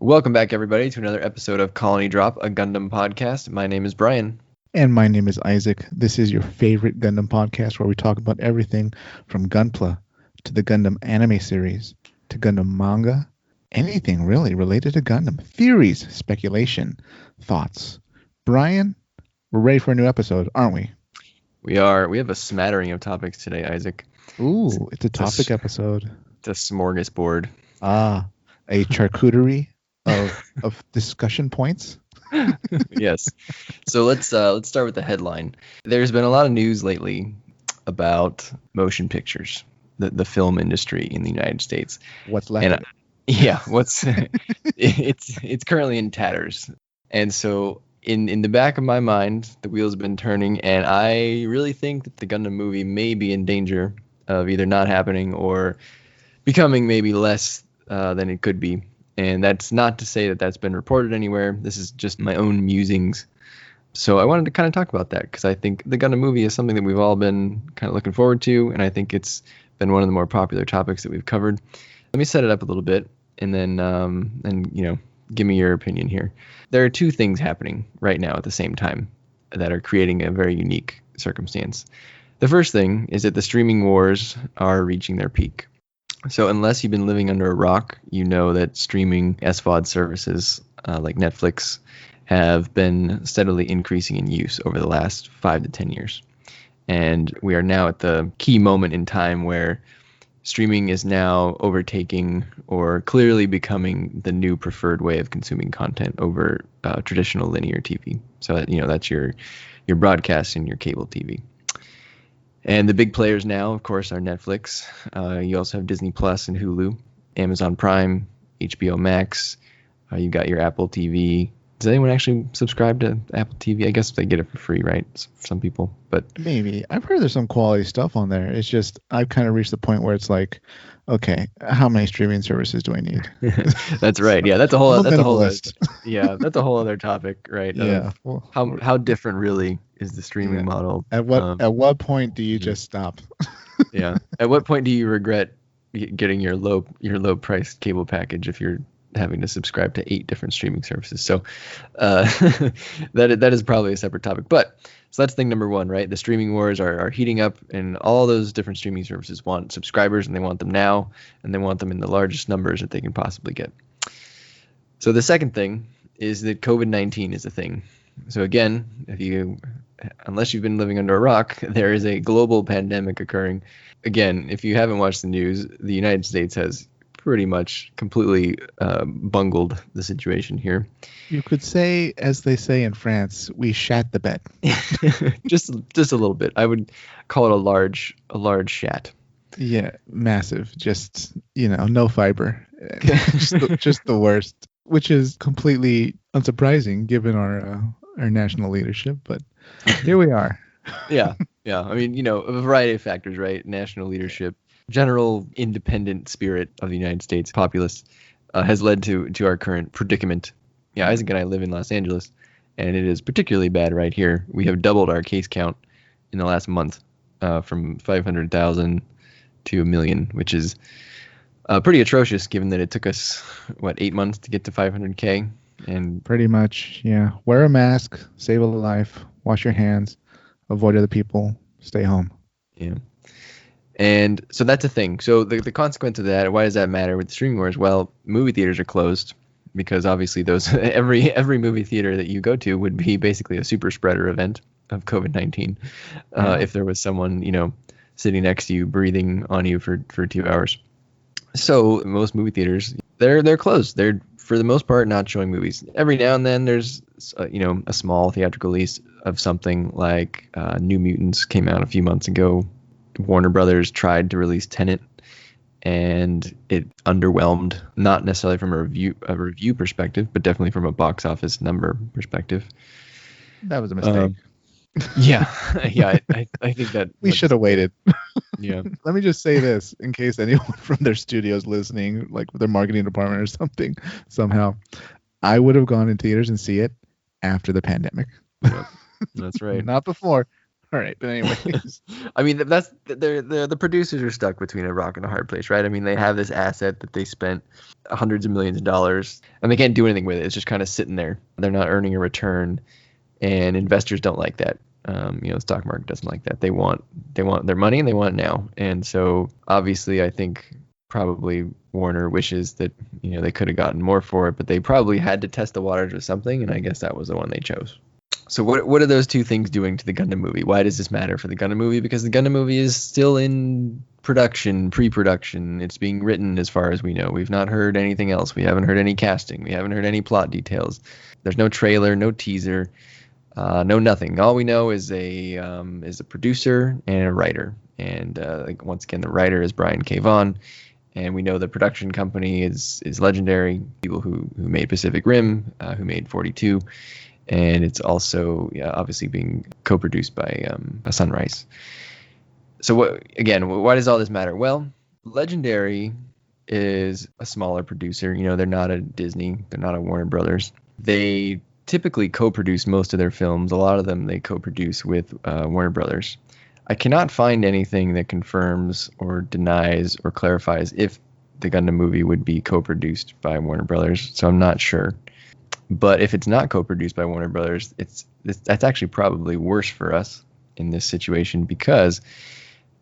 Welcome back, everybody, to another episode of Colony Drop, a Gundam podcast. My name is Brian. And my name is Isaac. This is your favorite Gundam podcast where we talk about everything from Gunpla to the Gundam anime series to Gundam manga, anything really related to Gundam. Theories, speculation, thoughts. Brian, we're ready for a new episode, aren't we? We are. We have a smattering of topics today, Isaac. Ooh, it's a topic episode. It's a smorgasbord. A charcuterie of discussion points. Yes. So let's start with the headline. There's been a lot of news lately about motion pictures, the film industry in the United States. What's left? It's currently in tatters. And so in the back of my mind, the wheel's been turning, and I really think that the Gundam movie may be in danger of either not happening or becoming maybe less than it could be. And that's not to say that that's been reported anywhere. This is just my own musings. So I wanted to kind of talk about that because I think the Gundam movie is something that we've all been kind of looking forward to, and I think it's been one of the more popular topics that we've covered. Let me set it up a little bit, and then give me your opinion here. There are two things happening right now at the same time that are creating a very unique circumstance. The first thing is that the streaming wars are reaching their peak. So unless you've been living under a rock, you know that streaming SVOD services like Netflix have been steadily increasing in use over the last 5 to 10 years. And we are now at the key moment in time where streaming is now overtaking or clearly becoming the new preferred way of consuming content over traditional linear TV. So that's your broadcast and your cable TV. And the big players now, of course, are Netflix. You also have Disney Plus and Hulu, Amazon Prime, HBO Max. You got your Apple TV. Does anyone actually subscribe to Apple TV? I guess they get it for free, right? Some people, but maybe. I've heard there's some quality stuff on there. It's just I've kind of reached the point where it's like, okay, how many streaming services do I need? That's right. Yeah, that's a whole list. That's a whole other topic, right? Yeah. How different really is the streaming model? At what point do you just stop? Yeah. At what point do you regret getting your low priced cable package if you're having to subscribe to 8 different streaming services? So that is probably a separate topic. But so that's thing number one, right? The streaming wars are heating up, and all those different streaming services want subscribers, and they want them now, and they want them in the largest numbers that they can possibly get. So the second thing is that COVID-19 is a thing. So again, unless you've been living under a rock, there is a global pandemic occurring. Again, if you haven't watched the news, the United States has pretty much completely bungled the situation here. You could say, as they say in France, we shat the bed. just a little bit. I would call it a large shat. Yeah, massive. Just no fiber. just the worst, which is completely unsurprising given our national leadership. But here we are. Yeah. I mean, a variety of factors, right? National leadership. General independent spirit of the United States populace has led to our current predicament. Yeah, Isaac and I live in Los Angeles, and it is particularly bad right here. We have doubled our case count in the last month from 500,000 to 1 million, which is pretty atrocious given that it took us, 8 months to get to 500K? And pretty much, yeah. Wear a mask, save a life, wash your hands, avoid other people, stay home. Yeah. And so that's a thing. So the consequence of that, why does that matter with the streaming wars? Well, movie theaters are closed because obviously those every movie theater that you go to would be basically a super spreader event of COVID-19 if there was someone, sitting next to you breathing on you for 2 hours. So most movie theaters, they're closed. They're for the most part not showing movies. Every now and then there's a small theatrical release of something like New Mutants came out a few months ago. Warner Brothers tried to release Tenet, and it underwhelmed, not necessarily from a review perspective, but definitely from a box office number perspective. That was a mistake. Yeah. I think that we should have waited. Yeah. Let me just say this in case anyone from their studio's listening, like their marketing department or something, somehow. I would have gone in theaters and see it after the pandemic. Yep. That's right. Not before. All right, but anyways. I mean, that's the producers are stuck between a rock and a hard place, right? I mean, they have this asset that they spent hundreds of millions of dollars, and they can't do anything with it. It's just kind of sitting there. They're not earning a return, and investors don't like that. The stock market doesn't like that. They want their money, and they want it now. And so, obviously, I think probably Warner wishes that they could have gotten more for it, but they probably had to test the waters with something, and I guess that was the one they chose. So what are those two things doing to the Gundam movie? Why does this matter for the Gundam movie? Because the Gundam movie is still in production, pre-production. It's being written as far as we know. We've not heard anything else. We haven't heard any casting. We haven't heard any plot details. There's no trailer, no teaser, no nothing. All we know is a producer and a writer. And once again, the writer is Brian K. Vaughan. And we know the production company is Legendary, people who made Pacific Rim, who made 42. And it's also obviously being co-produced by Sunrise. So why does all this matter? Well, Legendary is a smaller producer. They're not a Disney. They're not a Warner Brothers. They typically co-produce most of their films. A lot of them they co-produce with Warner Brothers. I cannot find anything that confirms or denies or clarifies if the Gundam movie would be co-produced by Warner Brothers. So I'm not sure. But if it's not co-produced by Warner Brothers, that's actually probably worse for us in this situation because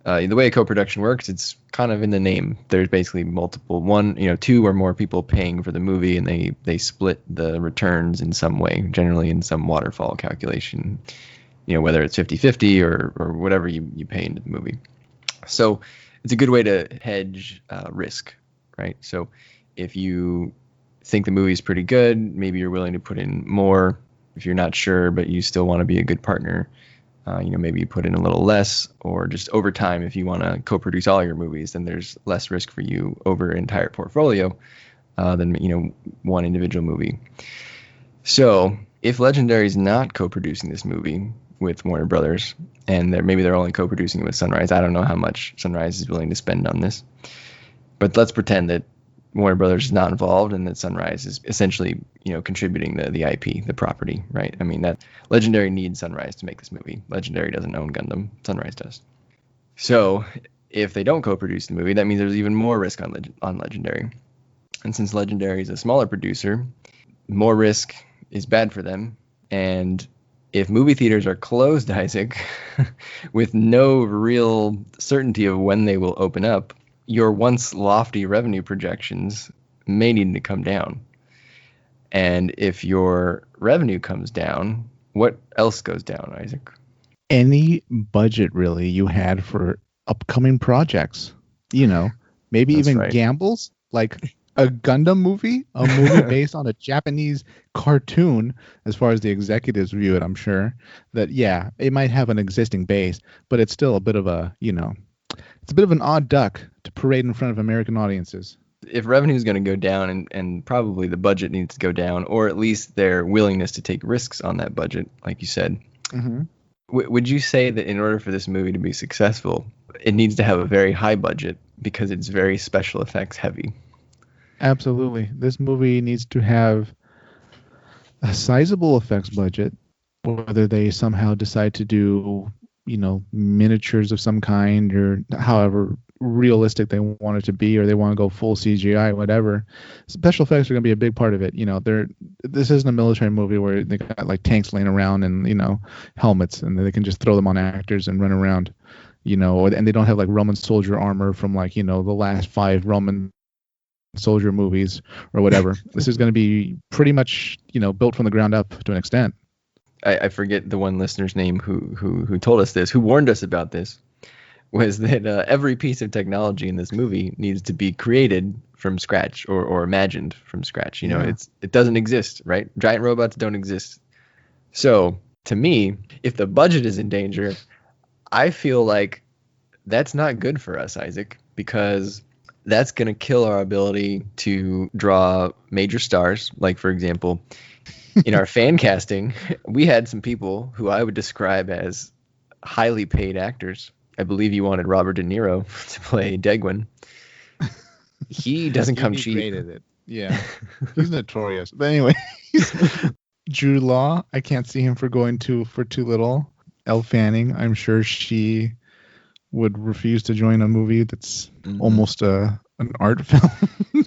the way a co-production works, it's kind of in the name. There's basically two or more people paying for the movie, and they split the returns in some way, generally in some waterfall calculation, whether it's 50-50 or whatever you pay into the movie. So it's a good way to hedge risk, right? So if you think the movie is pretty good, maybe you're willing to put in more. If you're not sure but you still want to be a good partner, maybe you put in a little less. Or just over time, if you want to co-produce all your movies, then there's less risk for you over an entire portfolio than one individual movie. So if Legendary is not co-producing this movie with Warner Brothers, and maybe they're only co-producing it with Sunrise, I don't know how much Sunrise is willing to spend on this, but let's pretend that Warner Brothers is not involved and that Sunrise is essentially, contributing the IP, the property, right? I mean, that Legendary needs Sunrise to make this movie. Legendary doesn't own Gundam. Sunrise does. So if they don't co-produce the movie, that means there's even more risk on Legendary. And since Legendary is a smaller producer, more risk is bad for them. And if movie theaters are closed, Isaac, with no real certainty of when they will open up, your once lofty revenue projections may need to come down. And if your revenue comes down, what else goes down, Isaac? Any budget really you had for upcoming projects, maybe That's even right. gambles, like a Gundam movie, a movie based on a Japanese cartoon, as far as the executives view it, I'm sure that, it might have an existing base, but it's still a bit of it's a bit of an odd duck to parade in front of American audiences. If revenue is going to go down and probably the budget needs to go down, or at least their willingness to take risks on that budget, like you said, would you say that in order for this movie to be successful, it needs to have a very high budget because it's very special effects heavy? Absolutely. This movie needs to have a sizable effects budget, whether they somehow decide to do, miniatures of some kind or however realistic they want it to be, or they want to go full CGI, whatever. Special effects are going to be a big part of it. This isn't a military movie where they got like tanks laying around and, helmets, and they can just throw them on actors and run around, and they don't have like Roman soldier armor from like, the last 5 Roman soldier movies or whatever. This is going to be pretty much, built from the ground up to an extent. I forget the one listener's name who told us this, who warned us about this, was that every piece of technology in this movie needs to be created from scratch or imagined from scratch. It doesn't exist, right? Giant robots don't exist. So to me, if the budget is in danger, I feel like that's not good for us, Isaac, because that's going to kill our ability to draw major stars. Like, for example, in our fan casting, we had some people who I would describe as highly paid actors. I believe you wanted Robert De Niro to play Degwin. He doesn't come cheap. Rated it. Yeah, he's notorious. But anyway, Jude Law, I can't see him for too little. Elle Fanning. I'm sure she would refuse to join a movie that's almost an art film,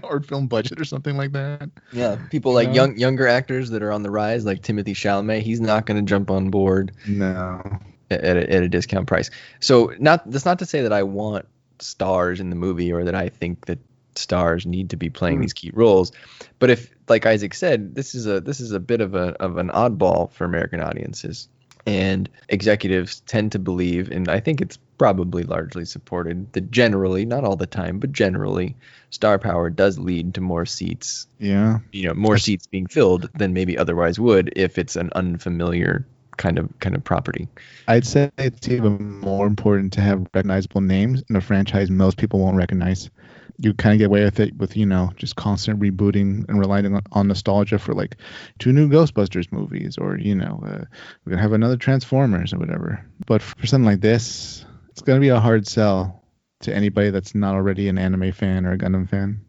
art film budget or something like that. Yeah, people You like know? younger actors that are on the rise, like Timothy Chalamet. He's not going to jump on board No. at a discount price. So that's not to say that I want stars in the movie or that I think that stars need to be playing these key roles. But if, like Isaac said, this is a bit of an oddball for American audiences, and executives tend to believe, and I think it's probably largely supported, that generally, not all the time, but generally, star power does lead to more seats. Yeah. More seats being filled than maybe otherwise would if it's an unfamiliar kind of property. I'd say it's even more important to have recognizable names in a franchise most people won't recognize. You kind of get away with it with, just constant rebooting and relying on nostalgia for like 2 new Ghostbusters movies, or, we're going to have another Transformers or whatever. But for something like this, it's going to be a hard sell to anybody that's not already an anime fan or a Gundam fan.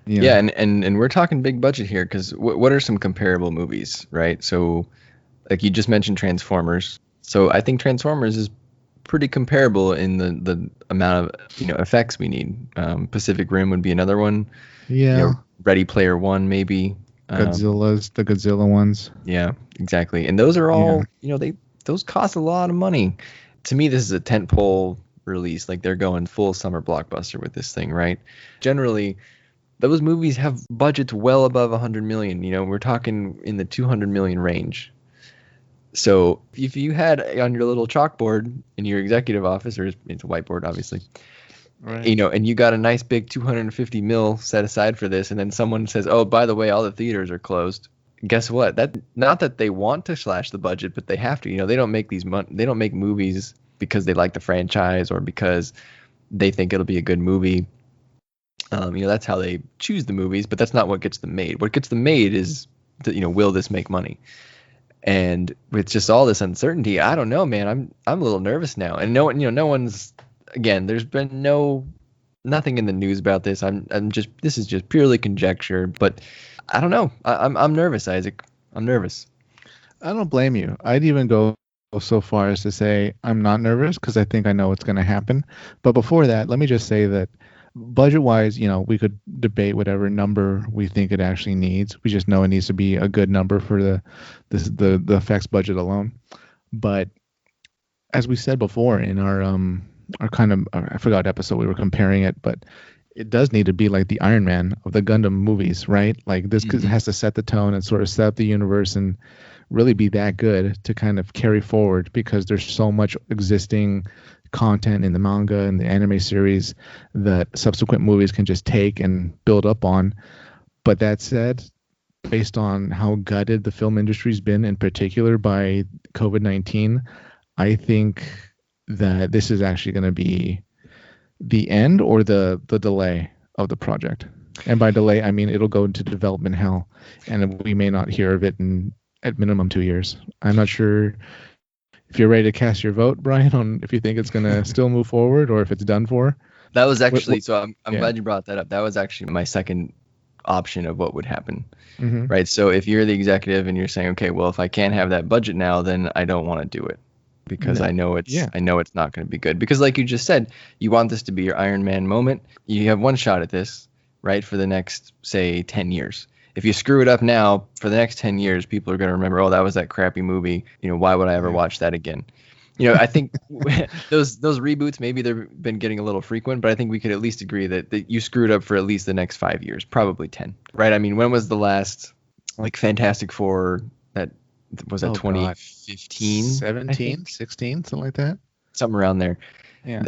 Yeah, and we're talking big budget here, because what are some comparable movies, right? So, like you just mentioned Transformers. So I think Transformers is pretty comparable in the amount of effects we need. Pacific Rim would be another one. Yeah. Ready Player One maybe. The Godzilla ones. Yeah, exactly. And those are all those cost a lot of money. To me, this is a tentpole release. Like, they're going full summer blockbuster with this thing, right? Generally, those movies have budgets well above 100 million. We're talking in the 200 million range. So if you had on your little chalkboard in your executive office, or it's a whiteboard, obviously, right, and you got a nice big 250 mil set aside for this, and then someone says, oh, by the way, all the theaters are closed. Guess what? That, not that they want to slash the budget, but they have to. They don't make they don't make movies because they like the franchise or because they think it'll be a good movie. That's how they choose the movies, but that's not what gets them made. What gets them made is, will this make money? And with just all this uncertainty, I don't know, man. I'm a little nervous now. And no one's, again, there's been nothing in the news about this. This is just purely conjecture, but I don't know. I'm nervous, Isaac. I'm nervous. I don't blame you. I'd even go so far as to say I'm not nervous, because I think I know what's going to happen. But before that, let me just say that budget-wise, we could debate whatever number we think it actually needs. We just know it needs to be a good number for the effects budget alone. But as we said before in our kind of, I forgot episode we were comparing it, but it does need to be like the Iron Man of the Gundam movies, right? Like, this has to set the tone and sort of set up the universe and really be that good to kind of carry forward, because there's so much existing content in the manga and the anime series that subsequent movies can just take and build up on. But that said, based on how gutted the film industry's been, in particular by COVID-19, I think that this is actually going to be the end or the delay of the project. And by delay, I mean it'll go into development hell, and we may not hear of it in at minimum 2 years. I'm not sure if you're ready to cast your vote, Brian, on if you think it's going to still move forward or if it's done for. That was actually, so I'm glad you brought that up. That was actually my second option of what would happen, right? So if you're the executive and you're saying, okay, well, if I can't have that budget now, then I don't want to do it, because I know it's not going to be good. Because like you just said, you want this to be your Iron Man moment. You have one shot at this, right, for the next, say, 10 years. If you screw it up now, for the next 10 years, people are going to remember, oh, that was that crappy movie. Why would I ever watch that again? I think those reboots, maybe they've been getting a little frequent, but I think we could at least agree that you screwed up for at least the next 5 years, probably 10, right? I mean, when was the last, like, Fantastic Four that was that 2015? 17, 16, something like that? Something around there. Yeah.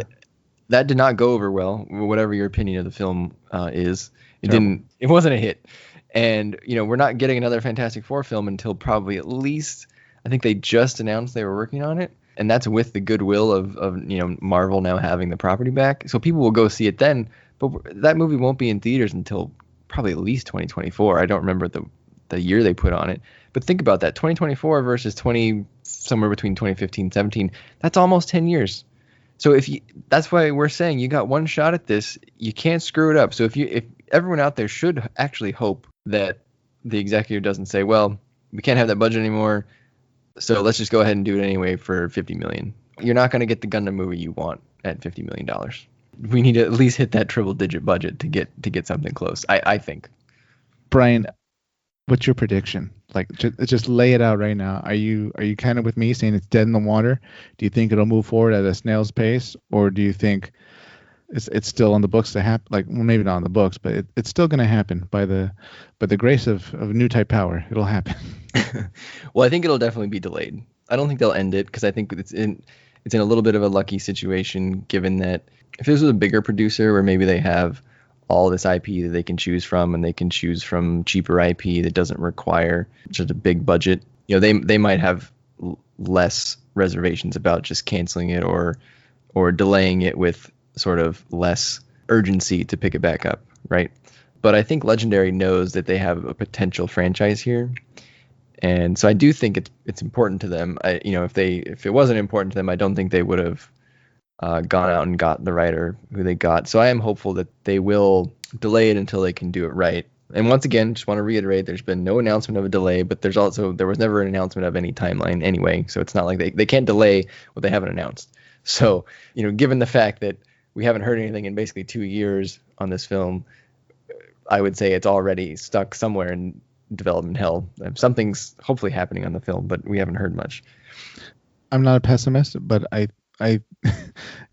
That did not go over well, whatever your opinion of the film is. It wasn't a hit. And, we're not getting another Fantastic Four film until probably at least, I think they just announced they were working on it. And that's with the goodwill of Marvel now having the property back. So people will go see it then. But that movie won't be in theaters until probably at least 2024. I don't remember the year they put on it. But think about that. 2024 versus somewhere between 2015 and 17. That's almost 10 years. So that's why we're saying you got one shot at this. You can't screw it up. So if everyone out there should actually hope that the executive doesn't say, well, we can't have that budget anymore. So let's just go ahead and do it anyway for $50 million. You're not going to get the Gundam movie you want at $50 million. We need to at least hit that triple-digit budget to get something close. I think. Brian, what's your prediction? Like, just lay it out right now. Are you kind of with me saying it's dead in the water? Do you think it'll move forward at a snail's pace, or do you think it's still on the books to happen? Like, well, maybe not on the books, but it's still going to happen by the grace of new type power. It'll happen. Well, I think it'll definitely be delayed. I don't think they'll end it because I think it's in a little bit of a lucky situation, given that if this was a bigger producer where maybe they have all this IP that they can choose from, and they can choose from cheaper IP that doesn't require just a big budget, they might have less reservations about just canceling it or delaying it with sort of less urgency to pick it back up, right? But I think Legendary knows that they have a potential franchise here. And so I do think it's important to them. If it wasn't important to them, I don't think they would have gone out and got the writer who they got. So I am hopeful that they will delay it until they can do it right. And once again, just want to reiterate, there's been no announcement of a delay, but there was never an announcement of any timeline anyway. So it's not like they can't delay what they haven't announced. So, given the fact that we haven't heard anything in basically 2 years on this film, I would say it's already stuck somewhere in development hell. Something's hopefully happening on the film, but we haven't heard much. I'm not a pessimist, but I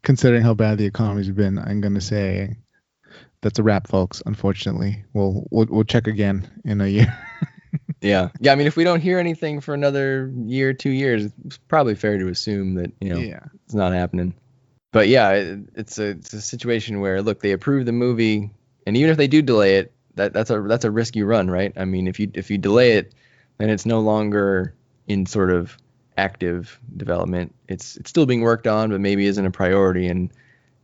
considering how bad the economy's been, I'm going to say that's a wrap, folks. Unfortunately, we'll check again in a year. Yeah. I mean, if we don't hear anything for another year, 2 years, it's probably fair to assume that it's not happening. But yeah, it's a situation where, look, they approve the movie, and even if they do delay it, that's a risk you run, right? I mean, if you delay it, then it's no longer in sort of active development. It's still being worked on, but maybe isn't a priority. And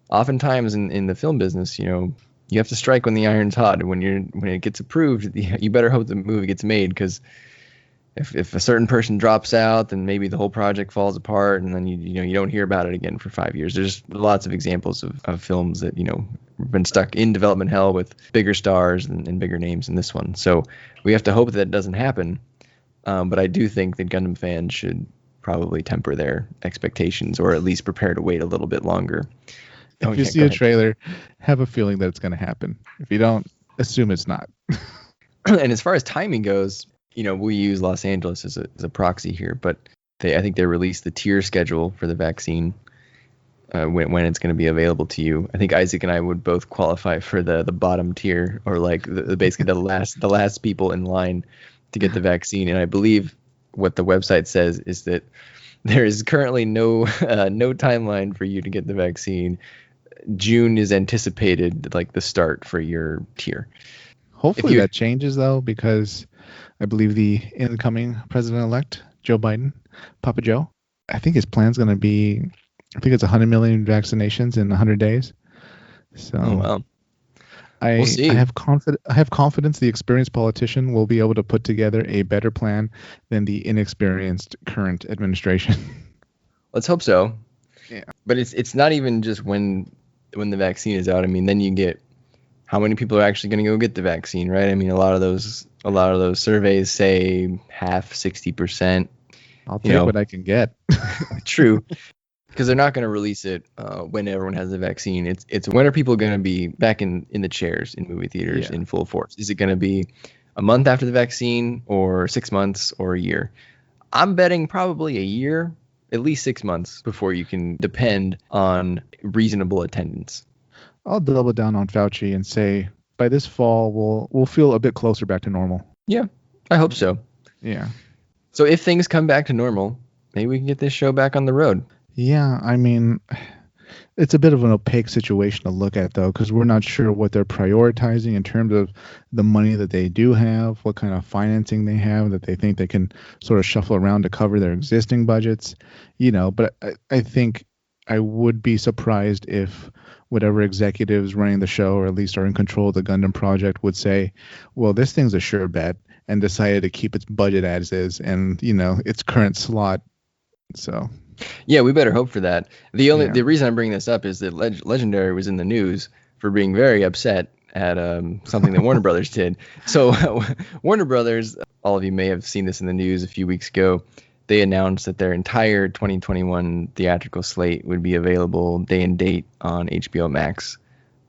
oftentimes in the film business, you have to strike when the iron's hot. And when it gets approved, you better hope the movie gets made, because if a certain person drops out, then maybe the whole project falls apart, and then you don't hear about it again for 5 years. There's lots of examples of films that have been stuck in development hell with bigger stars and bigger names than this one. So we have to hope that doesn't happen. But I do think that Gundam fans should probably temper their expectations, or at least prepare to wait a little bit longer. If you see a trailer, have a feeling that it's going to happen. If you don't, assume it's not. And as far as timing goes, we use Los Angeles as a proxy here, but I think they released the tier schedule for the vaccine when it's going to be available to you. I think Isaac and I would both qualify for the bottom tier, or like basically the last people in line to get the vaccine. And I believe what the website says is that there is currently no timeline for you to get the vaccine. June is anticipated, like the start for your tier. Hopefully that changes, though, because I believe the incoming president-elect, Joe Biden, Papa Joe, I think his plan's going to be, I think it's 100 million vaccinations in 100 days. So wow. We'll see. I have confidence the experienced politician will be able to put together a better plan than the inexperienced current administration. Let's hope so. Yeah. But it's not even just when the vaccine is out. I mean, then you get how many people are actually going to go get the vaccine, right? I mean, a lot of those surveys say half, 60%. I'll take what I can get. True. Because they're not going to release it when everyone has the vaccine. It's when are people going to be back in the chairs in movie theaters in full force? Is it going to be a month after the vaccine, or 6 months, or a year? I'm betting probably a year, at least 6 months before you can depend on reasonable attendance. I'll double down on Fauci and say by this fall we'll feel a bit closer back to normal. Yeah, I hope so. Yeah. So if things come back to normal, maybe we can get this show back on the road. Yeah, I mean, it's a bit of an opaque situation to look at, though, because we're not sure what they're prioritizing in terms of the money that they do have, what kind of financing they have that they think they can sort of shuffle around to cover their existing budgets, But I think I would be surprised if whatever executives running the show, or at least are in control of the Gundam project, would say, well, this thing's a sure bet, and decided to keep its budget as is and, its current slot. So... yeah, we better hope for that. The reason I'm bringing this up is that Legendary was in the news for being very upset at something that Warner Brothers did. So Warner Brothers, all of you may have seen this in the news a few weeks ago, they announced that their entire 2021 theatrical slate would be available day and date on HBO Max,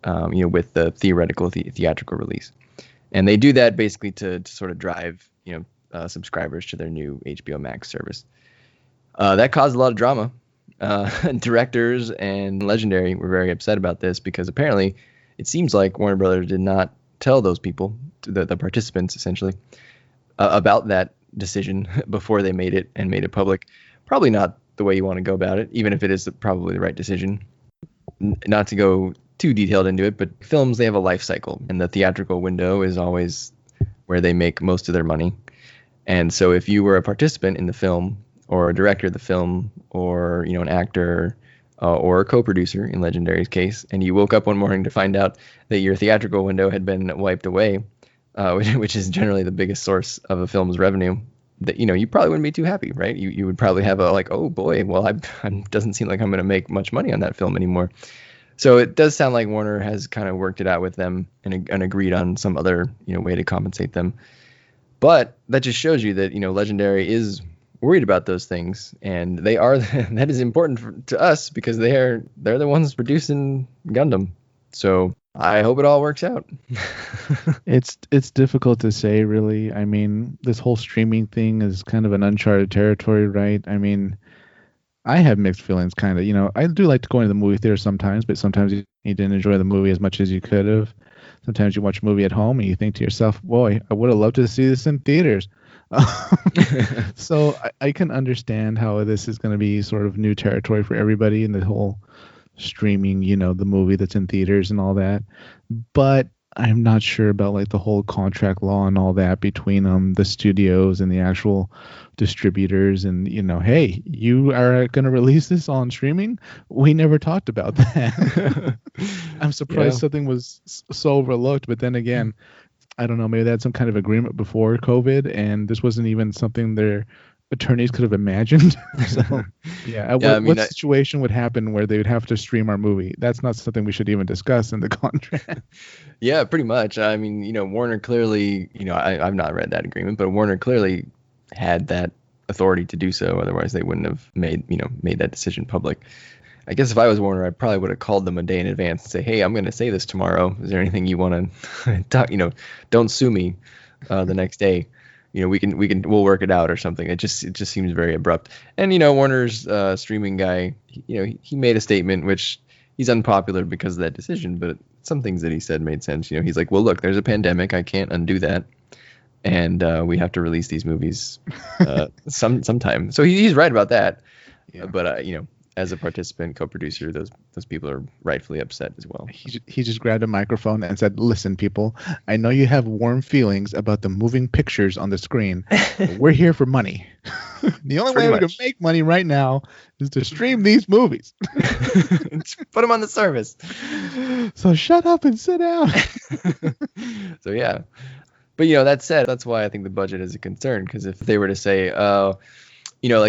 with the theoretical theatrical release. And they do that basically to sort of drive, subscribers to their new HBO Max service. That caused a lot of drama. Directors and Legendary were very upset about this because apparently it seems like Warner Brothers did not tell those people, the participants essentially, about that decision before they made it public. Probably not the way you want to go about it, even if it is probably the right decision. Not to go too detailed into it, but films, they have a life cycle, and the theatrical window is always where they make most of their money. And so if you were a participant in the film, or a director of the film, or an actor, or a co-producer in Legendary's case, and you woke up one morning to find out that your theatrical window had been wiped away, which is generally the biggest source of a film's revenue, that you probably wouldn't be too happy, right? You would probably have a like, oh boy, well, I doesn't seem like I'm going to make much money on that film anymore. So it does sound like Warner has kind of worked it out with them and agreed on some other way to compensate them. But that just shows you that Legendary is worried about those things, and they are that is important to us because they're the ones producing Gundam. So I hope it all works out. It's difficult to say, really. I mean, this whole streaming thing is kind of an uncharted territory, right? I mean, I have mixed feelings, kind of. I do like to go into the movie theater sometimes, but sometimes you didn't enjoy the movie as much as you could have. Sometimes you watch a movie at home and you think to yourself, boy, I would have loved to see this in theaters. So I can understand how this is going to be sort of new territory for everybody in the whole streaming, the movie that's in theaters and all that. But I'm not sure about like the whole contract law and all that between the studios and the actual distributors. And hey, you are going to release this on streaming? We never talked about that. I'm surprised something was so overlooked. But then again, I don't know, maybe they had some kind of agreement before COVID, and this wasn't even something their attorneys could have imagined. So, what situation would happen where they would have to stream our movie? That's not something we should even discuss in the contract. Yeah, pretty much. I mean, Warner clearly, I've not read that agreement, but Warner clearly had that authority to do so. Otherwise, they wouldn't have made that decision public. I guess if I was Warner, I probably would have called them a day in advance and say, hey, I'm going to say this tomorrow. Is there anything you want to talk? Don't sue me the next day. We'll work it out or something. It just seems very abrupt. And Warner's streaming guy, he made a statement which he's unpopular because of that decision, but some things that he said made sense. He's like, well, look, there's a pandemic. I can't undo that, and we have to release these movies sometime. So he's right about that. Yeah. But as a participant, co-producer, those people are rightfully upset as well. He just grabbed a microphone and said, listen, people, I know you have warm feelings about the moving pictures on the screen, but we're here for money. The only way we can make money right now is to stream these movies. Put them on the service. So shut up and sit down. So yeah. But that said, that's why I think the budget is a concern, because if they were to say,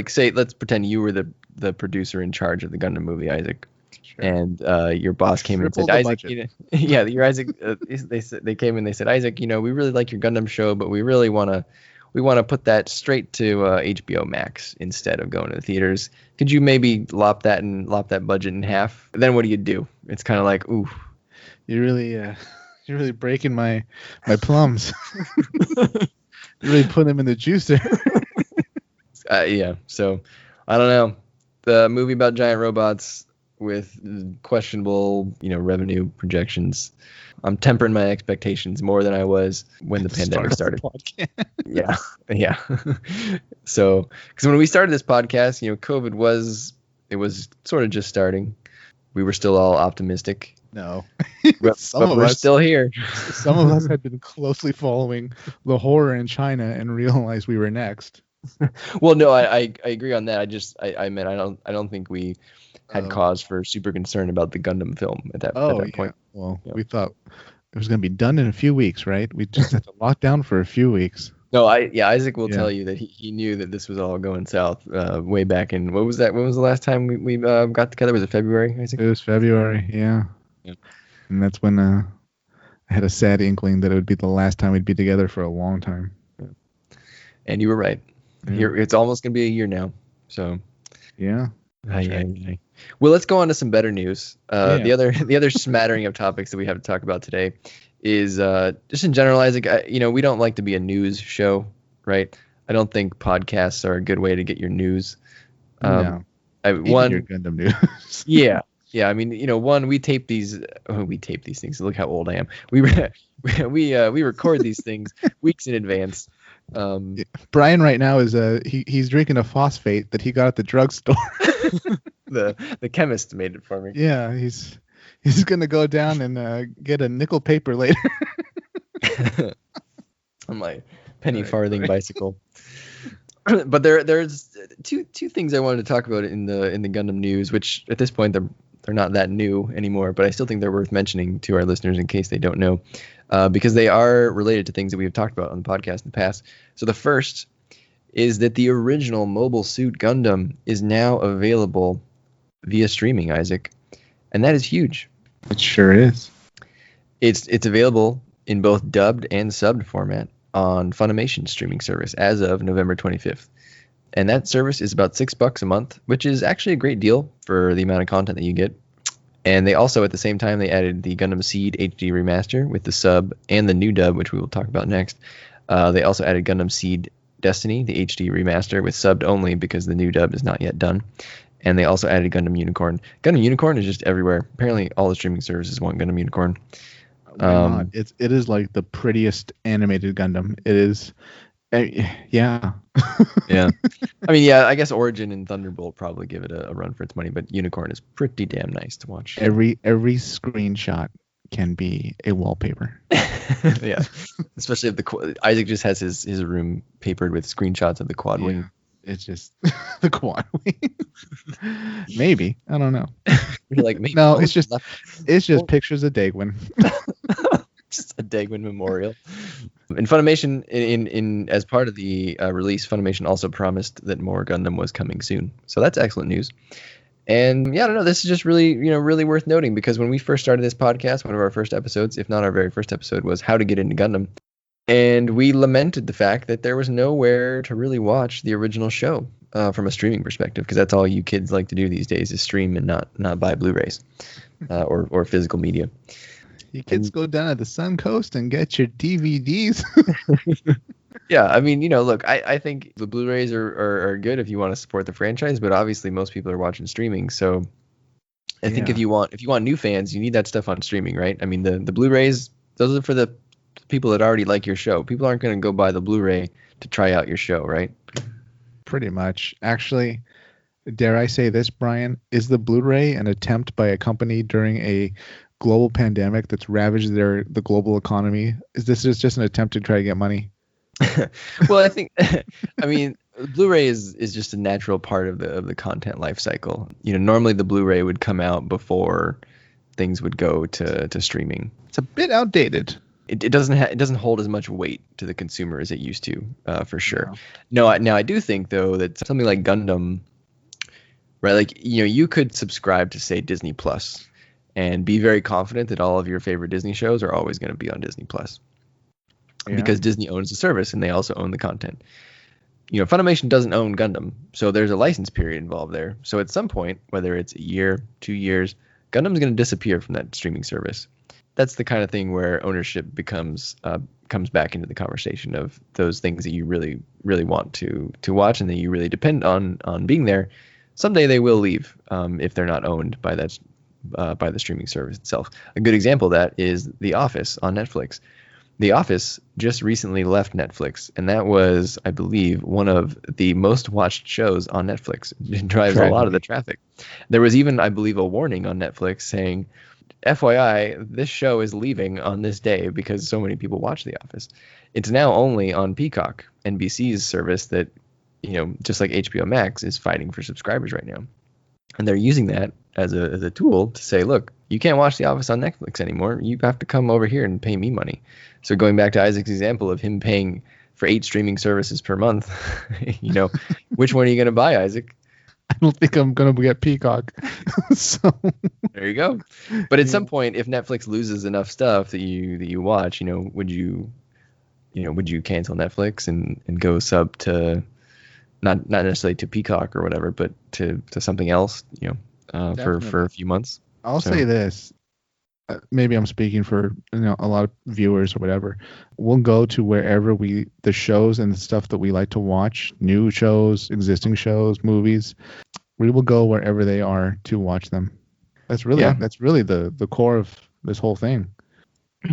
say, let's pretend you were the producer in charge of the Gundam movie, Isaac, sure. And your boss came in and said, Isaac, your Isaac, they came in, they said, Isaac, we really like your Gundam show, but we really want to put that straight to HBO Max instead of going to the theaters. Could you maybe lop that budget in half? Then what do? It's kind of like, ooh, you're really breaking my plums. You really put them in the juicer. Yeah. So I don't know. The movie about giant robots with questionable, revenue projections. I'm tempering my expectations more than I was when the pandemic started. Yeah. So, because when we started this podcast, COVID was sort of just starting. We were still all optimistic. No, but we're still here. Some of us had been closely following the horror in China and realized we were next. Well, no, I agree on that. I meant I don't think we had cause for super concern about the Gundam film at that point. Well, we thought it was going to be done in a few weeks, right? We just had to lock down for a few weeks. No, Isaac will tell you that he knew that this was all going south way back in, what was that? When was the last time we got together? Was it February, Isaac? It was February, yeah. And that's when I had a sad inkling that it would be the last time we'd be together for a long time. And you were right. Here, it's almost gonna be a year now. So Yeah. yeah. Well, let's go on to some better news. Yeah. The other smattering of topics that we have to talk about today is just in general, Isaac. We don't like to be a news show, right? I don't think podcasts are a good way to get your news. No. Even your Gundam news. Yeah. Yeah, I mean, one, we tape these things. Look how old I am. We record these things weeks in advance. Brian right now is he's drinking a phosphate that he got at the drugstore. The chemist made it for me. Yeah, he's gonna go down and get a nickel paper later. On my penny farthing bicycle. But there's two things I wanted to talk about in the Gundam news, which at this point they're not that new anymore, but I still think they're worth mentioning to our listeners in case they don't know, because they are related to things that we have talked about on the podcast in the past. So the first is that the original Mobile Suit Gundam is now available via streaming, Isaac, and that is huge. It sure is. It's available in both dubbed and subbed format on Funimation streaming service as of November 25th. And that service is about $6 a month, which is actually a great deal for the amount of content that you get. And they also, at the same time, they added the Gundam Seed HD remaster with the sub and the new dub, which we will talk about next. They also added Gundam Seed Destiny, the HD remaster with subbed only because the new dub is not yet done. And they also added Gundam Unicorn. Gundam Unicorn is just everywhere. Apparently, all the streaming services want Gundam Unicorn. Why not? It is like the prettiest animated Gundam. It is. Yeah. Yeah. I mean, yeah, I guess Origin and Thunderbolt probably give it a run for its money, but Unicorn is pretty damn nice to watch. Every screenshot can be a wallpaper. Yeah. Especially if Isaac just has his room papered with screenshots of the quad wing. It's just the quad wing. Maybe. I don't know. You're like, maybe. No, it's just pictures of Dagwin. Just a Dagwin memorial. And Funimation, in as part of the release, Funimation also promised that more Gundam was coming soon. So that's excellent news. And yeah, I don't know. This is just really, really worth noting because when we first started this podcast, one of our first episodes, if not our very first episode, was how to get into Gundam. And we lamented the fact that there was nowhere to really watch the original show from a streaming perspective, because that's all you kids like to do these days is stream and not buy Blu-rays or physical media. You kids go down to the Sun Coast and get your DVDs. Yeah, I mean, look, I think the Blu-rays are good if you want to support the franchise, but obviously most people are watching streaming. So I think if you want new fans, you need that stuff on streaming, right? I mean, the Blu-rays, those are for the people that already like your show. People aren't going to go buy the Blu-ray to try out your show, right? Pretty much. Actually, dare I say this, Brian? Is the Blu-ray an attempt by a company during a global pandemic that's ravaged the global economy? Is this just an attempt to try to get money? Well, I think, I mean, Blu-ray is just a natural part of the content life cycle. Normally the Blu-ray would come out before things would go to streaming. It's a bit outdated. It doesn't hold as much weight to the consumer as it used to, for sure. No, I do think though that something like Gundam, right? Like you could subscribe to say Disney Plus and be very confident that all of your favorite Disney shows are always going to be on Disney Plus. Yeah. Because Disney owns the service and they also own the content. Funimation doesn't own Gundam, so there's a license period involved there. So at some point, whether it's a year, 2 years, Gundam's going to disappear from that streaming service. That's the kind of thing where ownership comes back into the conversation of those things that you really, really want to watch and that you really depend on being there. Someday they will leave if they're not owned by the streaming service itself. A good example of that is The Office on Netflix. The Office just recently left Netflix, and that was, I believe, one of the most watched shows on Netflix. It drives a lot of the traffic. There was even, I believe, a warning on Netflix saying, FYI, this show is leaving on this day because so many people watch The Office. It's now only on Peacock, NBC's service that, just like HBO Max, is fighting for subscribers right now. And they're using that as a tool to say, look, you can't watch The Office on Netflix anymore. You have to come over here and pay me money. So going back to Isaac's example of him paying for 8 streaming services per month, which one are you going to buy, Isaac? I don't think I'm going to get Peacock. So there you go. But at some point, if Netflix loses enough stuff that you watch, would you cancel Netflix and go sub to not necessarily to Peacock or whatever, but to something else, for a few months. I'll say this. Maybe I'm speaking for a lot of viewers or whatever. We'll go to wherever the shows and the stuff that we like to watch, new shows, existing shows, movies. We will go wherever they are to watch them. That's really the core of this whole thing.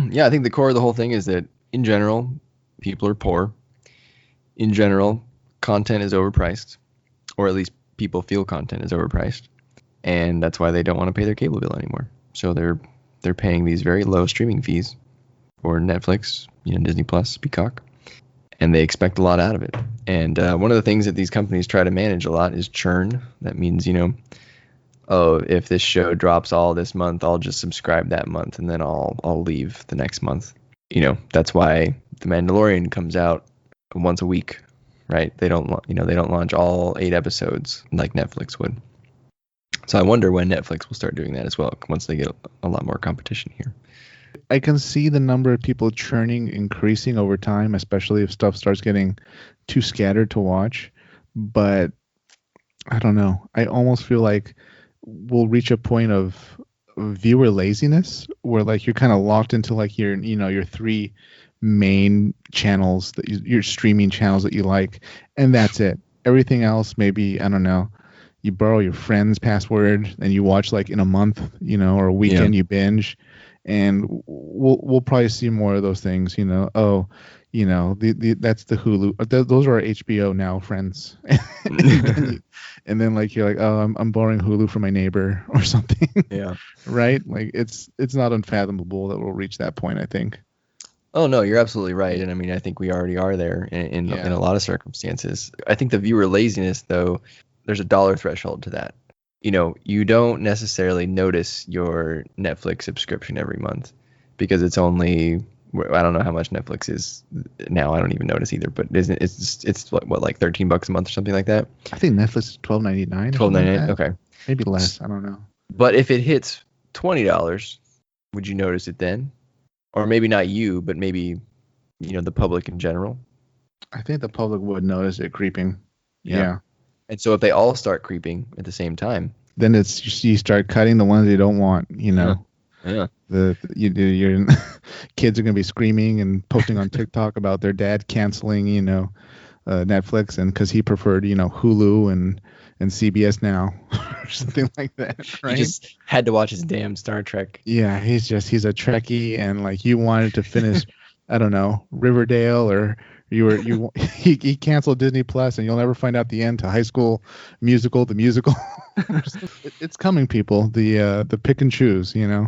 Yeah, I think the core of the whole thing is that in general, people are poor. In general, content is overpriced, or at least people feel content is overpriced, and that's why they don't want to pay their cable bill anymore. So they're paying these very low streaming fees for Netflix, Disney Plus, Peacock, and they expect a lot out of it. And one of the things that these companies try to manage a lot is churn. That means, if this show drops all this month, I'll just subscribe that month and then I'll leave the next month. That's why The Mandalorian comes out once a week, right? They don't launch all 8 episodes like Netflix would. So I wonder when Netflix will start doing that as well, once they get a lot more competition here. I can see the number of people churning increasing over time, especially if stuff starts getting too scattered to watch. But I don't know. I almost feel like we'll reach a point of viewer laziness where like you're kind of locked into like your 3 main channels, your streaming channels that you like, and that's it. Everything else, maybe, I don't know, you borrow your friend's password and you watch like in a month, or a weekend. You binge, and we'll probably see more of those things. That's the Hulu. Those are our HBO Now friends. And then like you're like, oh, I'm borrowing Hulu from my neighbor or something. Yeah. Right. Like it's not unfathomable that we'll reach that point, I think. Oh no, you're absolutely right. And I mean, I think we already are there in a lot of circumstances. I think the viewer laziness, though, there's a dollar threshold to that. You don't necessarily notice your Netflix subscription every month because it's only, I don't know how much Netflix is now. I don't even notice either, but it's what like $13 a month or something like that? I think Netflix is $12.99. $12.99. Okay. Maybe less. I don't know. But if it hits $20, would you notice it then? Or maybe not you, but maybe, the public in general? I think the public would notice it creeping. Yeah. And so if they all start creeping at the same time, then it's just, you start cutting the ones you don't want, Yeah. Your kids are going to be screaming and posting on TikTok about their dad canceling, Netflix, and because he preferred, Hulu and CBS Now or something like that. Right? He just had to watch his damn Star Trek. Yeah, he's a Trekkie, and like you wanted to finish, I don't know, Riverdale, or he canceled Disney Plus, and you'll never find out the end to High School Musical, the musical. It's coming, people. The pick and choose, Yeah.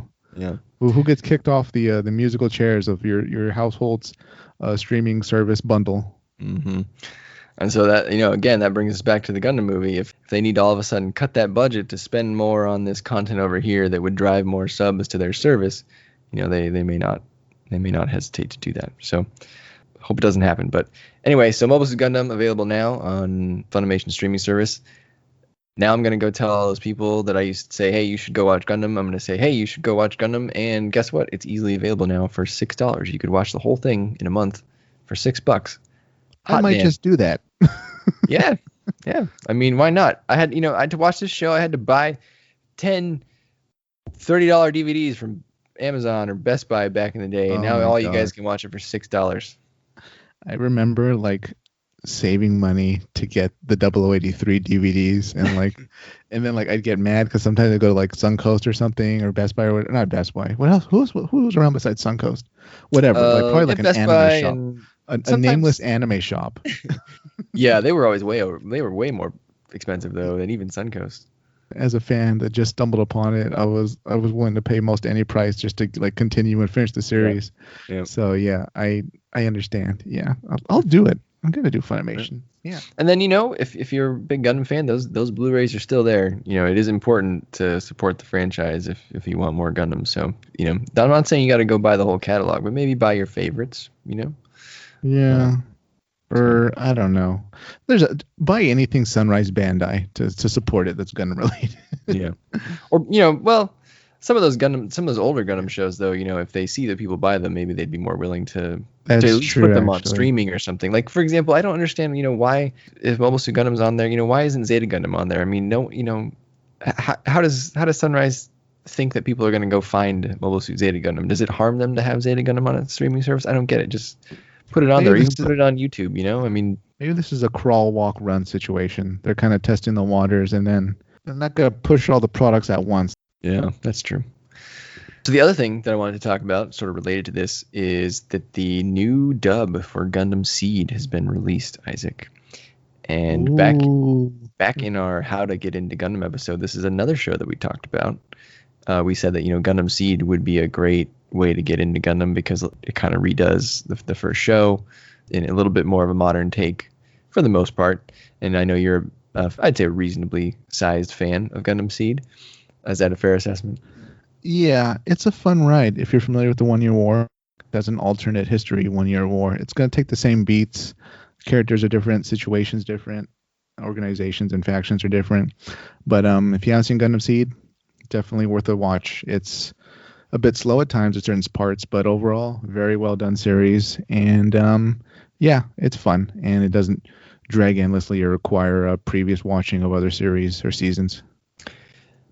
Who gets kicked off the musical chairs of your household's streaming service bundle? Mm-hmm. And so that, again, that brings us back to the Gundam movie. If they need to all of a sudden cut that budget to spend more on this content over here that would drive more subs to their service, they may not hesitate to do that. So hope it doesn't happen. But anyway, so Mobile Suit Gundam available now on Funimation streaming service. Now I'm going to go tell all those people that I used to say, hey, you should go watch Gundam. I'm going to say, hey, you should go watch Gundam. And guess what? It's easily available now for $6. You could watch the whole thing in a month for $6. I might just do that. Yeah. I mean, why not? I had to watch this show. I had to buy 10 $30 DVDs from Amazon or Best Buy back in the day. And now all you guys can watch it for $6. I remember like saving money to get the 0083 DVDs, and then I'd get mad because sometimes I'd go to like Suncoast or something, or Best Buy, or not Best Buy. What else? Who was around besides Suncoast? Whatever. Probably like an Best anime Buy shop. A nameless anime shop. Yeah, they were always they were way more expensive though than even Suncoast. As a fan that just stumbled upon it, I was willing to pay most any price just to like continue and finish the series. Yeah. So yeah, I understand. Yeah, I'll do it. I'm gonna do Funimation. Yeah. And then if you're a big Gundam fan, those Blu-rays are still there. It is important to support the franchise if you want more Gundam. So I'm not saying you got to go buy the whole catalog, but maybe buy your favorites. Yeah. Or I don't know. Buy anything Sunrise Bandai to support it that's Gundam related. Yeah. Or some of those older Gundam shows, though, if they see that people buy them, maybe they'd be more willing to That's at least true, put them on actually. streaming or something. Like, for example, I don't understand, why if Mobile Suit Gundam's on there, why isn't Zeta Gundam on there? I mean, no, how does Sunrise think that people are going to go find Mobile Suit Zeta Gundam? Does it harm them to have Zeta Gundam on a streaming service? I don't get it. Just put it on there. Maybe Even this is put it on YouTube. I mean, maybe this is a crawl, walk, run situation. They're kind of testing the waters, and then they're not gonna push all the products at once. yeah, that's true. So the other thing that I wanted to talk about, sort of related to this, is that the new dub for Gundam Seed has been released, Isaac. And back in our How to Get Into Gundam episode, this is another show that we talked about. We said that Gundam Seed would be a great way to get into Gundam because it kind of redoes the first show in a little bit more of a modern take for the most part. And I know you're, I'd say, a reasonably sized fan of Gundam Seed. Is that a fair assessment? Yeah, it's a fun ride. If you're familiar with the 1 Year War, that's an alternate history 1 Year War. It's going to take the same beats. Characters are different, situations different, organizations and factions are different. But if you haven't seen Gundam Seed, definitely worth a watch. It's a bit slow at times at certain parts, but overall, very well done series. And yeah, it's fun, and it doesn't drag endlessly or require a previous watching of other series or seasons.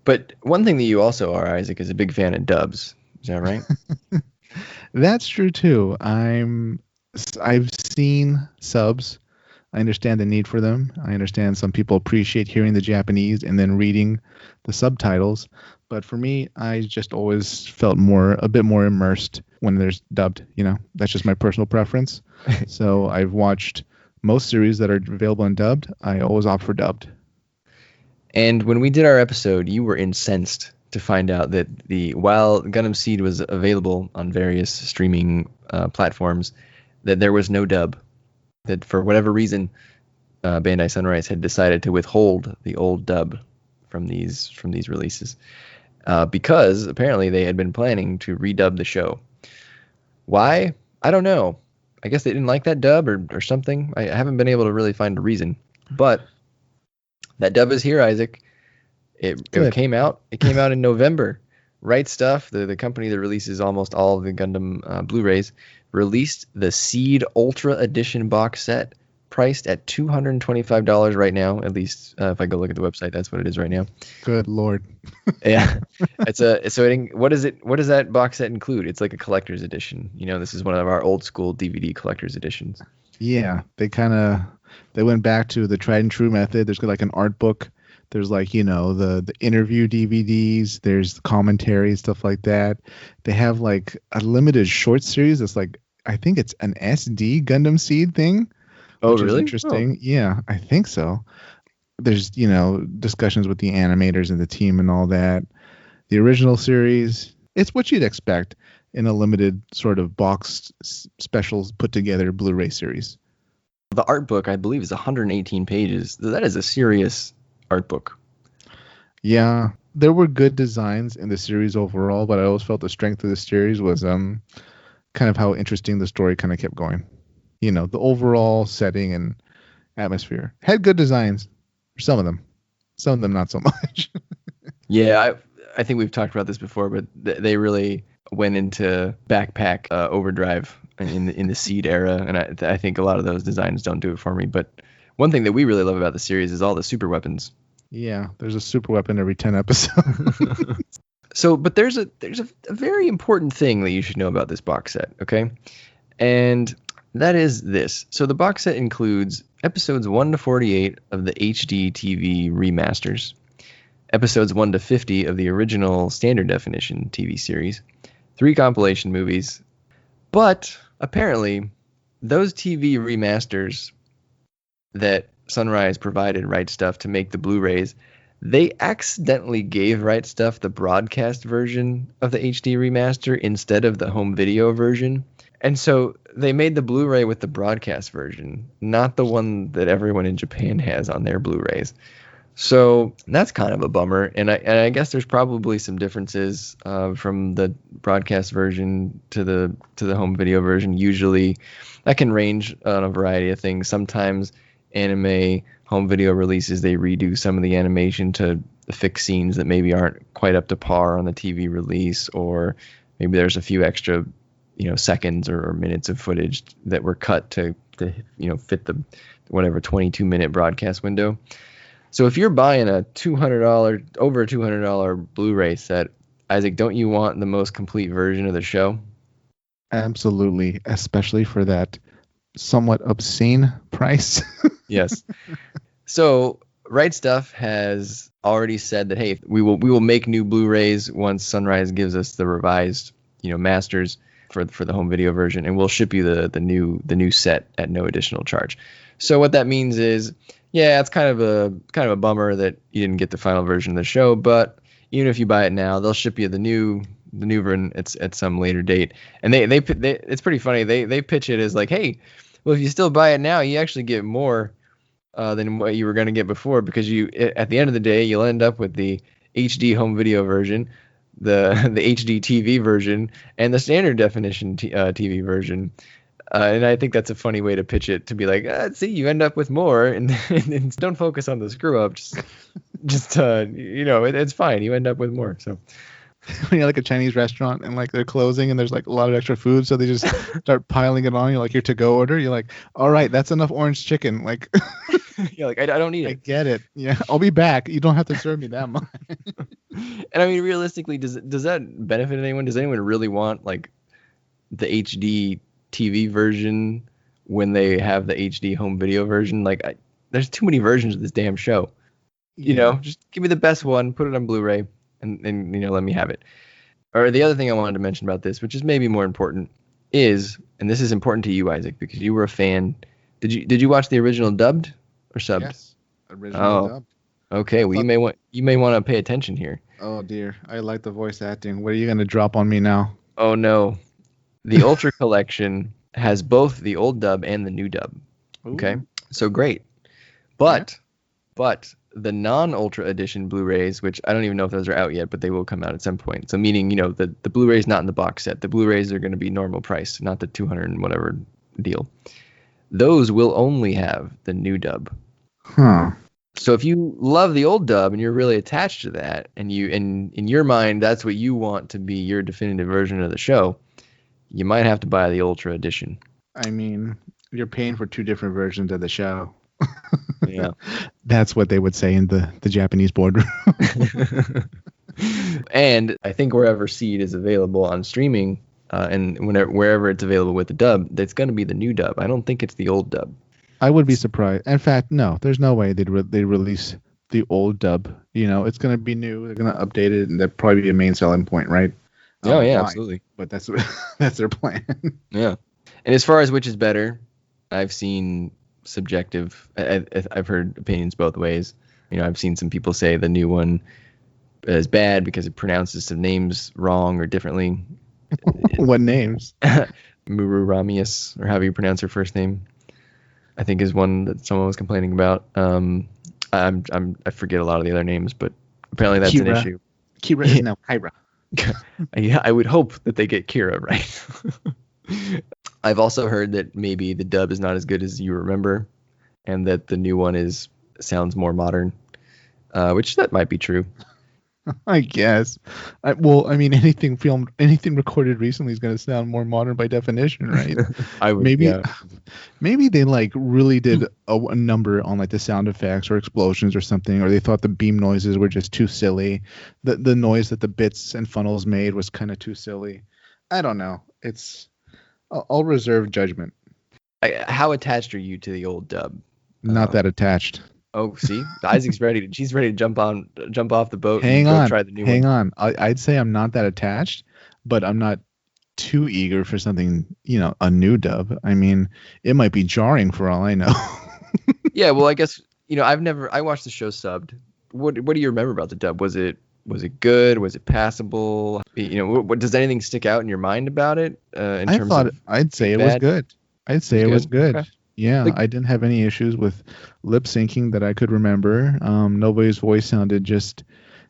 But one thing that you also are, Isaac, is a big fan of dubs. Is that right? That's true too. I've seen subs. I understand the need for them. I understand some people appreciate hearing the Japanese and then reading the subtitles. But for me, I just always felt a bit more immersed when there's dubbed. That's just my personal preference. So I've watched most series that are available in dubbed. I always opt for dubbed. And when we did our episode, you were incensed to find out that while Gundam Seed was available on various streaming platforms, that there was no dub. That for whatever reason, Bandai Sunrise had decided to withhold the old dub from these releases because apparently they had been planning to redub the show. Why? I don't know. I guess they didn't like that dub or something. I haven't been able to really find a reason. But that dub is here, Isaac. It came out. It came out in November. Right Stuff, the company that releases almost all of the Gundam Blu-rays, released the Seed Ultra Edition box set, priced at $225 right now. At least if I go look at the website, that's what it is right now. Good Lord. Yeah, what does that box set include? It's like a collector's edition. This is one of our old school DVD collector's editions. Yeah, they went back to the tried and true method. There's like an art book. There's the interview DVDs. There's the commentary, stuff like that. They have like a limited short series. That's I think it's an SD Gundam Seed thing. Oh, which really? Is interesting. Oh. Yeah, I think so. There's, discussions with the animators and the team and all that. The original series, it's what you'd expect in a limited sort of boxed specials put together Blu-ray series. The art book, I believe, is 118 pages. That is a serious art book. Yeah, there were good designs in the series overall, but I always felt the strength of the series was kind of how interesting the story kind of kept going. The overall setting and atmosphere had good designs. Some of them not so much. Yeah, I think we've talked about this before, but they really went into backpack overdrive in the Seed era, and I think a lot of those designs don't do it for me. But one thing that we really love about the series is all the super weapons. Yeah, there's a super weapon every 10 episodes. But there's a very important thing that you should know about this box set, okay? And that is this. So the box set includes episodes 1 to 48 of the HD TV remasters, episodes 1 to 50 of the original standard definition TV series, 3 compilation movies. But apparently, those TV remasters that Sunrise provided Right Stuff to make the Blu-rays, they accidentally gave Right Stuff the broadcast version of the HD remaster instead of the home video version. And so they made the Blu-ray with the broadcast version, not the one that everyone in Japan has on their Blu-rays. So that's kind of a bummer. And I guess there's probably some differences from the broadcast version to the home video version. Usually that can range on a variety of things. Sometimes anime home video releases, they redo some of the animation to fixed scenes that maybe aren't quite up to par on the TV release, or maybe there's a few extra, seconds or minutes of footage that were cut to fit the whatever 22-minute broadcast window. So if you're buying a over $200 Blu-ray set, Isaac, don't you want the most complete version of the show? Absolutely, especially for that somewhat obscene price. Yes. So Right Stuff has already said that, hey, we will make new Blu-rays once Sunrise gives us the revised, masters for the home video version, and we'll ship you the new set at no additional charge. So what that means is, yeah, it's kind of a bummer that you didn't get the final version of the show, but even if you buy it now, they'll ship you the new version at some later date. And they it's pretty funny. They pitch it as like, hey, well, if you still buy it now, you actually get more than what you were going to get before, because at the end of the day, you'll end up with the HD home video version, the HD TV version, and the standard definition TV version. And I think that's a funny way to pitch it, to be like, see, you end up with more, and don't focus on the screw up. Just it's fine. You end up with more. So when you're like a Chinese restaurant and like they're closing and there's like a lot of extra food, so they just start piling it on you, like your to-go order. You're like, all right, that's enough orange chicken. Like, yeah, like I don't need it. I get it. Yeah, I'll be back. You don't have to serve me that much. And I mean, realistically, does that benefit anyone? Does anyone really want like the HD TV version when they have the HD home video version? Like, there's too many versions of this damn show. Just give me the best one, put it on Blu-ray, and let me have it. Or the other thing I wanted to mention about this, which is maybe more important, is, and this is important to you, Isaac, because you were a fan. Did you watch the original dubbed or subbed? Yes, original dubbed. Okay, well, you may want to pay attention here. Oh dear, I like the voice acting. What are you going to drop on me now? Oh no, the Ultra Collection has both the old dub and the new dub. Ooh. Okay, so great, but the non-Ultra Edition Blu-rays, which I don't even know if those are out yet, but they will come out at some point. So meaning, the Blu-rays not in the box set. The Blu-rays are going to be normal price, not the 200 and whatever deal. Those will only have the new dub. Huh. So if you love the old dub and you're really attached to that, and in your mind that's what you want to be your definitive version of the show, you might have to buy the Ultra Edition. I mean, you're paying for two different versions of the show. Yeah. That's what they would say in the Japanese boardroom. And I think wherever Seed is available on streaming, and wherever it's available with the dub, that's going to be the new dub. I don't think it's the old dub. I would be surprised. In fact, no, there's no way they'd release the old dub. It's going to be new. They're going to update it, and that'd probably be a main selling point, right? Oh, yeah, fine. Absolutely. But that's their plan. Yeah. And as far as which is better, I've seen subjective. I've heard opinions both ways. I've seen some people say the new one is bad because it pronounces some names wrong or differently. What names? Muru Ramius, or however you pronounce her first name, I think is one that someone was complaining about. I forget a lot of the other names, but apparently that's Kira. an issue. Kira is now Kyra. Yeah, I would hope that they get Kira right. I've also heard that maybe the dub is not as good as you remember, and that the new one sounds more modern, which that might be true. I guess. Anything recorded recently is going to sound more modern by definition, right? Maybe they like really did a number on like the sound effects or explosions or something, or they thought the beam noises were just too silly. The noise that the bits and funnels made was kind of too silly. I don't know. I'll reserve judgment. How attached are you to the old dub? Not that attached. Oh, see, Isaac's ready. She's ready to jump off the boat. Hang and on, try the new hang one. on. I'd say I'm not that attached, but I'm not too eager for something. A new dub. I mean, it might be jarring for all I know. Yeah, well, I guess I watched the show subbed. What do you remember about the dub? Was it good? Was it passable? What does anything stick out in your mind about it? I'd say it was good. I'd say it was good. Okay. Yeah, I didn't have any issues with lip syncing that I could remember. Nobody's voice sounded just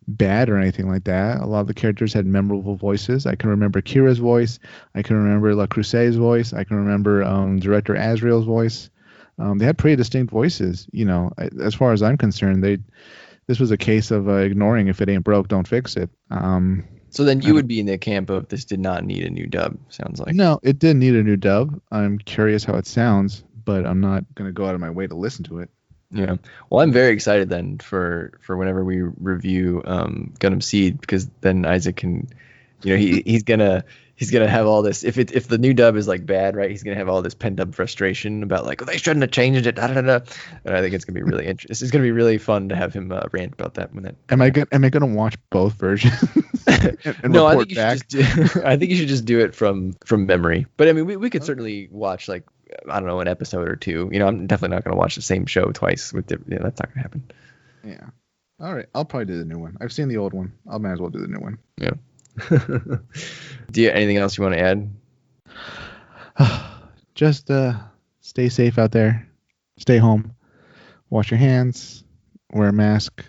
bad or anything like that. A lot of the characters had memorable voices. I can remember Kira's voice. I can remember La Cruce's voice. I can remember director Azrael's voice. They had pretty distinct voices. As far as I'm concerned, this was a case of ignoring if it ain't broke, don't fix it. So then you would be in the camp of this did not need a new dub, sounds like. No, it did need a new dub. I'm curious how it sounds, but I'm not going to go out of my way to listen to it. Yeah. Well, I'm very excited then for whenever we review Gundam Seed, because then Isaac can, he's gonna have all this. If the new dub is like bad, right? He's gonna have all this pent up frustration about like, they shouldn't have changed it. Da, da, da, da. And I think it's gonna be really interesting. It's gonna be really fun to have him rant about that when that. Am I gonna watch both versions? and No, report back? I think you should just do it from memory. But I mean, we could certainly watch like, I don't know, an episode or two. I'm definitely not going to watch the same show twice. That's not going to happen. Yeah. All right. I'll probably do the new one. I've seen the old one. I might as well do the new one. Yeah. Do you anything else you want to add? Just stay safe out there. Stay home. Wash your hands. Wear a mask.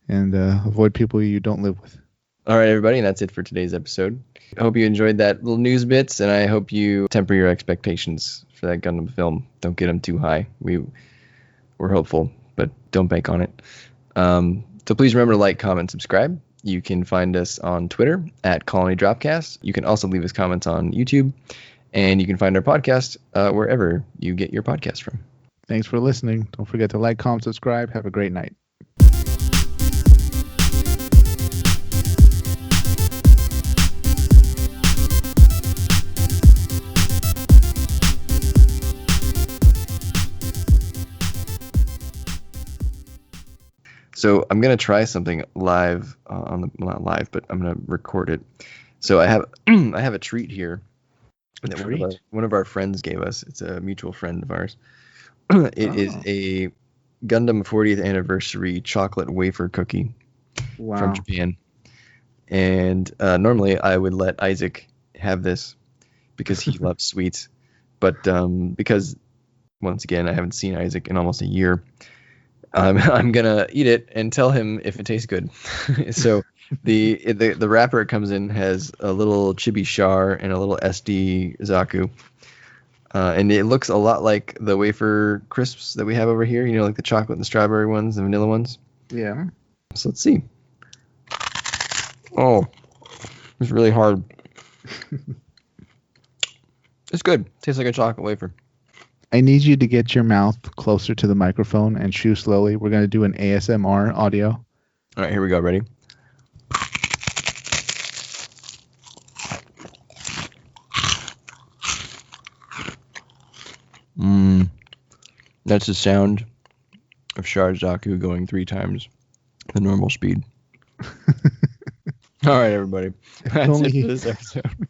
And avoid people you don't live with. All right, everybody, and that's it for today's episode. I hope you enjoyed that little news bits, and I hope you temper your expectations for that Gundam film. Don't get them too high. We're hopeful, but don't bank on it. So please remember to like, comment, subscribe. You can find us on Twitter at Colony Dropcast. You can also leave us comments on YouTube, and you can find our podcast wherever you get your podcast from. Thanks for listening. Don't forget to like, comment, subscribe. Have a great night. So I'm gonna try something live not live, but I'm gonna record it. So I have I have a treat here that one of our friends gave us. It's a mutual friend of ours. It is a Gundam 40th anniversary chocolate wafer cookie from Japan. And normally I would let Isaac have this because he loves sweets, but because once again I haven't seen Isaac in almost a year. I'm gonna eat it and tell him if it tastes good. So the wrapper it comes in has a little chibi char and a little SD Zaku, and it looks a lot like the wafer crisps that we have over here. Like the chocolate and the strawberry ones, the vanilla ones. Yeah. So let's see. Oh, it's really hard. It's good. Tastes like a chocolate wafer. I need you to get your mouth closer to the microphone and chew slowly. We're going to do an ASMR audio. All right, here we go. Ready? That's the sound of Char Zaku going 3 times the normal speed. All right, everybody. That's it for this episode.